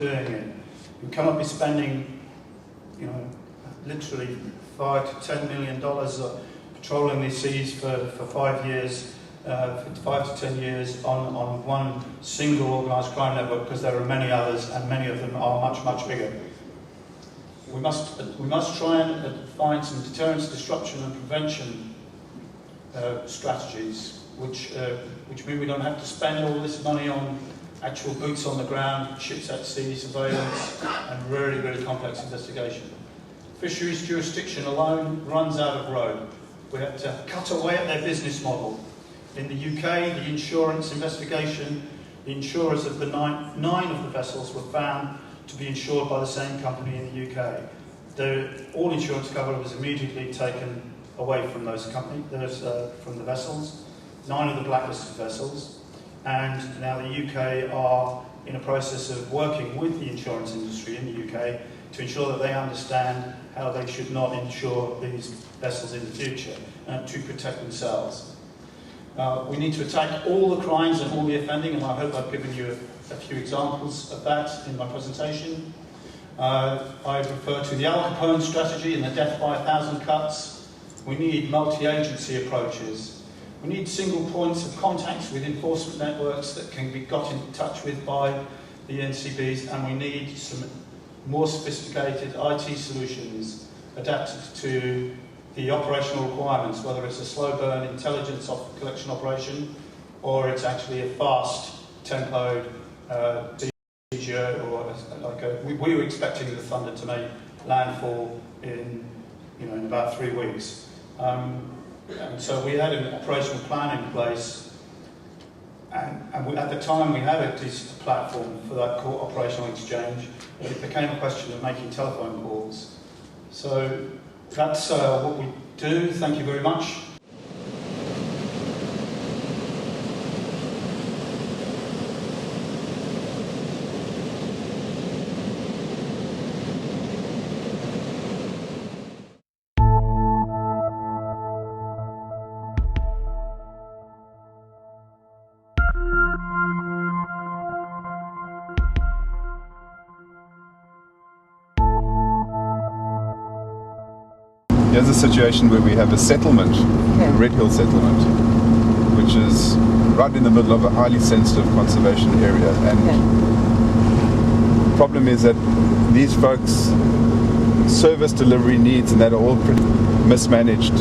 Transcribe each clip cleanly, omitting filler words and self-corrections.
doing it. You come up with spending, literally $5 to $10 million patrolling these seas for 5 years, 5 to 10 years on one single organised crime network, because there are many others, and many of them are much, much bigger. We must try and find some deterrence, disruption and prevention strategies, which mean we don't have to spend all this money on actual boots on the ground, ships at sea, surveillance, and really, really complex investigation. Fisheries jurisdiction alone runs out of road. We have to cut away at their business model. In the UK, the insurance investigation, the insurers of the nine of the vessels were found to be insured by the same company in the UK. All insurance cover was immediately taken away from those companies, from the vessels, 9 of the blacklisted vessels, and now the UK are in a process of working with the insurance industry in the UK to ensure that they understand how they should not insure these vessels in the future to protect themselves. We need to attack all the crimes and all the offending, and I hope I've given you a few examples of that in my presentation. I refer to the Al Capone strategy and the death by 1,000 cuts. We need multi-agency approaches. We need single points of contact with enforcement networks that can be got in touch with by the NCBs, and we need some more sophisticated IT solutions adapted to the operational requirements, whether it's a slow burn intelligence collection operation or it's actually a fast tempoed seizure, or we were expecting the Thunder to make landfall in about 3 weeks. And so we had an operational plan in place, and at the time we had a decent platform for that operational exchange, but it became a question of making telephone calls. So that's what we do. Thank you very much. Here's a situation where we have a settlement, the Red Hill settlement, which is right in the middle of a highly sensitive conservation area. And the problem is that these folks' service delivery needs and that are all pretty mismanaged.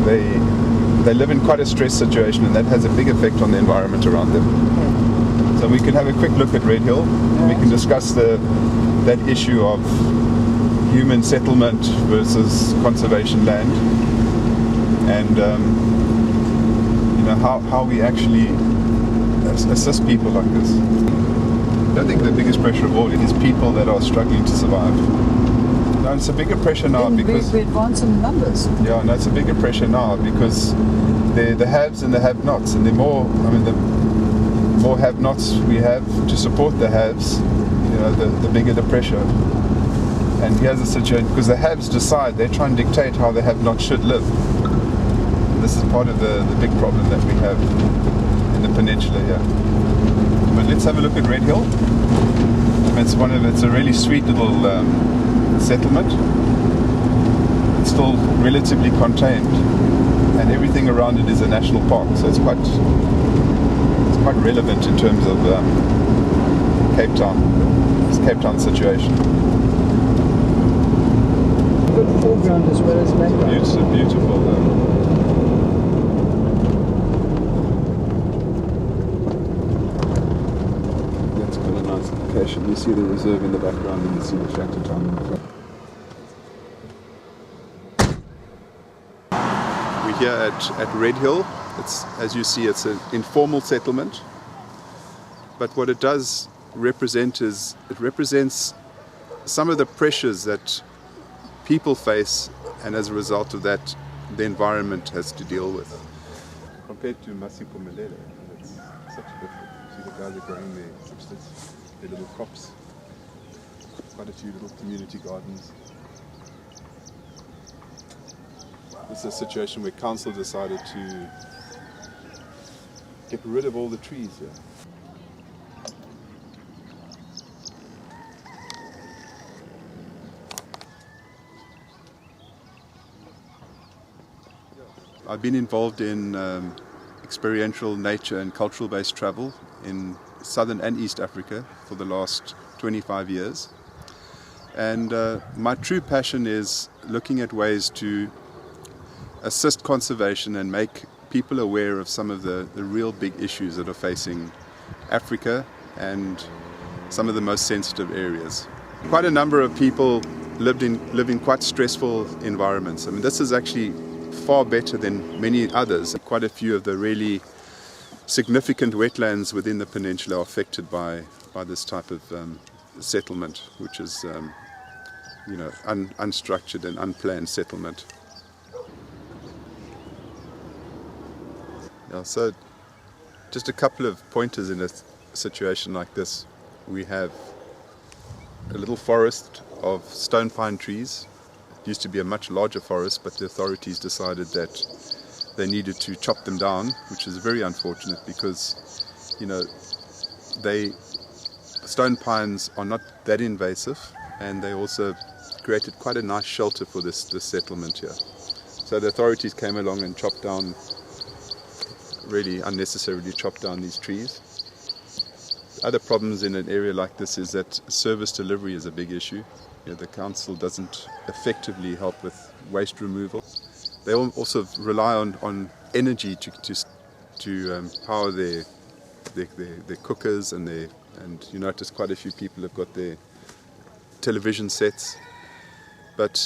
They live in quite a stressed situation, and that has a big effect on the environment around them. So we can have a quick look at Red Hill. We can discuss that issue of human settlement versus conservation land, and how we actually assist people like this. I think the biggest pressure of all is people that are struggling to survive. No, it's a bigger pressure now because we advance in numbers. Yeah, no, it's a bigger pressure now because the haves and the have-nots, and the more have-nots we have to support the haves, the bigger the pressure. And here's a situation, because the haves decide, they try and dictate how the have-not should live. This is part of the big problem that we have in the peninsula here. But let's have a look at Red Hill. It's a really sweet little settlement. It's still relatively contained, and everything around it is a national park, so it's quite relevant in terms of Cape Town. It's Cape Town situation. Good foreground as well as background. It's beautiful. That's quite a nice location. You see the reserve in the background, and you see the shanty town in the front. We're here at Red Hill. As you see, it's an informal settlement. But what it does represent is it represents some of the pressures that people face, and as a result of that, the environment has to deal with. Compared to Masiphumelele, it's such a difference. See, the guys are growing their little crops. Quite a few little community gardens. This is a situation where council decided to get rid of all the trees here. I've been involved in experiential nature and cultural based travel in Southern and East Africa for the last 25 years. And my true passion is looking at ways to assist conservation and make people aware of some of the real big issues that are facing Africa and some of the most sensitive areas. Quite a number of people live in quite stressful environments. I mean, this is actually far better than many others. Quite a few of the really significant wetlands within the peninsula are affected by this type of settlement, which is unstructured and unplanned settlement. So just a couple of pointers in a situation like this. We have a little forest of stone pine trees. It used to be a much larger forest, but the authorities decided that they needed to chop them down, which is very unfortunate because, stone pines are not that invasive, and they also created quite a nice shelter for this settlement here. So the authorities came along and really unnecessarily chopped down these trees. Other problems in an area like this is that service delivery is a big issue. The council doesn't effectively help with waste removal. They also rely on energy to power their cookers, and you notice quite a few people have got their television sets. But